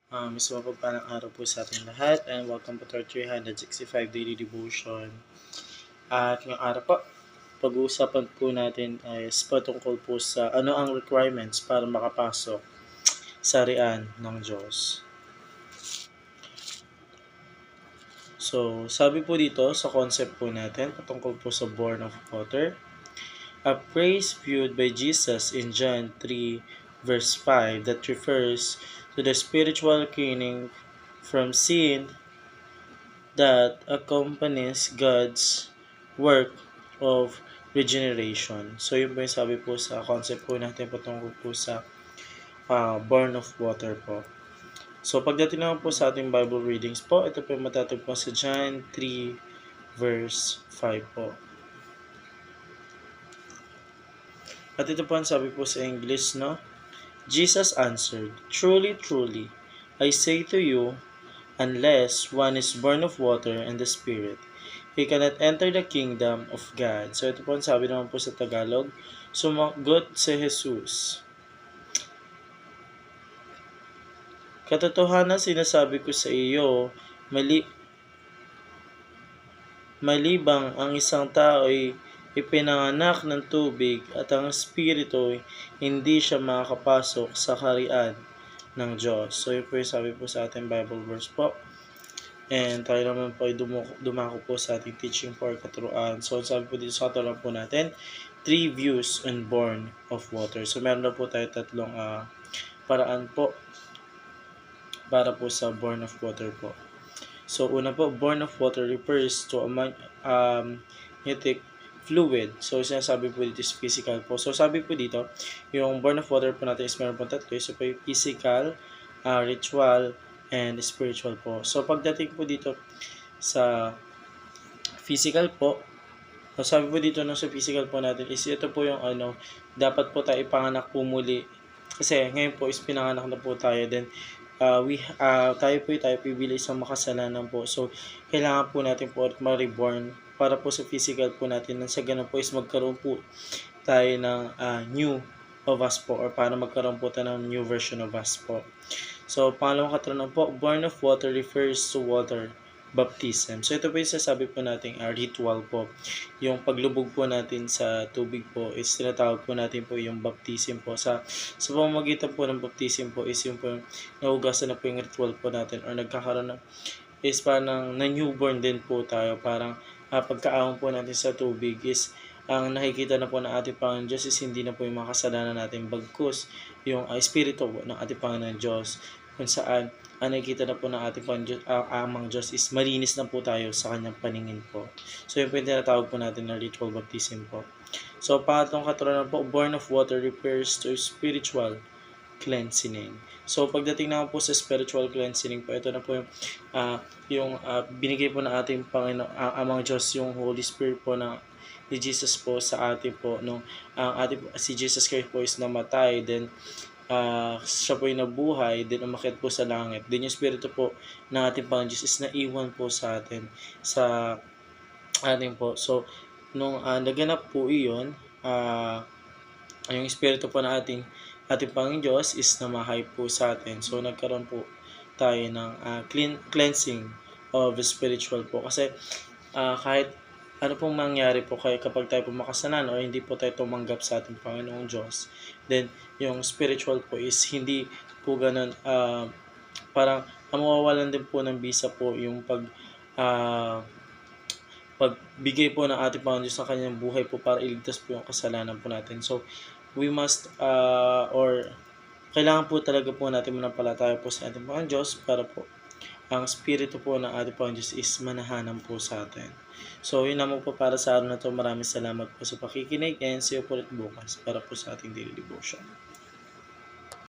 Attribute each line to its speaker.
Speaker 1: Mas mapagpalang araw po sa ating lahat and welcome po to our 365 Daily Devotion. At ngayong araw po, pag-uusapan po natin is patungkol po sa ano ang requirements para makapasok sa harian ng Diyos. So, sabi po dito sa concept po natin patungkol po sa born of water, a phrase viewed by Jesus in John 3 verse 5 that refers to the spiritual cleaning from sin that accompanies God's work of regeneration. So, yun po yung sabi po sa concept po natin patungkol po sa born of water po. So, pagdating naman po sa ating Bible readings po, ito po yung matatagpuan sa John 3 verse 5 po. At ito po ang sabi po sa English, no? Jesus answered, "Truly, truly, I say to you, unless one is born of water and the Spirit, he cannot enter the kingdom of God." So ito po ang sabi naman po sa Tagalog, sumagot si Jesus, "Katotohanan sinasabi ko sa iyo, malibang ang isang tao ay ipinanganak ng tubig at ang Espiritu hindi siya makakapasok sa kaharian ng Diyos." So yun po yung sabi po sa ating Bible verse po. And tayo naman po ay dumako po sa ating teaching for katuruan. So sabi po dito sa katuruan po natin, 3 views on born of water. So meron na po tayo tatlong paraan po para po sa born of water po. So una po, born of water refers to a magnetic fluid. So sinasabi po dito is physical po. So sabi po dito, yung born of water po natin is meron po tatlo. So po yung physical, ritual, and spiritual po. So pagdating po dito sa physical po, so sabi po dito sa physical po natin is ito po yung dapat po tayo ipanganak po muli. Kasi ngayon po is pinanganak na po tayo. Then tayo pibili sa makasalanan po. So kailangan po natin po ma-reborn para po sa physical po natin. Nang sa ganun po is magkaroon po tayo ng new of us po, or para magkaroon po tayo ng new version of us po. So, pangalawang katanungan po, born of water refers to water baptism. So, ito po yung sasabi po natin ritual po. Yung paglubog po natin sa tubig po is tinatawag po natin po yung baptism po. Sa pamamagitan po ng baptism po is yung po yung nahugasan na po yung ritual po natin, or nagkakaroon ng is parang na-newborn din po tayo. Parang pagkaahon po natin sa tubig is ang nakikita na po ng ating Panginoon Diyos is hindi na po yung mga kasalanan natin, bagkus yung espiritu ng ating Panginoon Diyos, kung saan nakikita na po ng ating Amang Diyos is malinis na po tayo sa kanyang paningin po. So yun po yung tinatawag po natin na ritual baptism po. So pangatlong katuruan po, born of water refers to spiritual cleansing. So pagdating naman po sa spiritual cleansing po, ito na po yung binigay po ng ating Panginoon Amang Diyos, yung Holy Spirit po ni Jesus po sa atin po, no? Si Jesus Christ po is namatay, then siya po yung nabuhay, then umakyat po sa langit. Then yung Espiritu po ng ating Panginoon Jesus is naiwan po sa atin, sa atin po. So, nung naganap po iyon, yung Espiritu po ng ating Panginoon Diyos is namahay po sa atin. So, nagkaroon po tayo ng cleansing of spiritual po. Kasi kahit ano pong mangyari po kapag tayo po makasalanan o hindi po tayo tumanggap sa ating Panginoong Diyos, then yung spiritual po is hindi po ganun, parang mawawalan din po ng bisa po yung pagbigay po ng ating Panginoon Diyos sa kanyang buhay po para iligtas po yung kasalanan po natin. So we must kailangan po talaga po natin manampalataya po sa ating Panginoon Diyos para po ang Espiritu po ng ating Panginoon Diyos is manahanan po sa atin. So, yun naman po para sa araw na ito. Maraming salamat po sa pakikinig, and see you po ulit bukas para po sa ating daily devotion.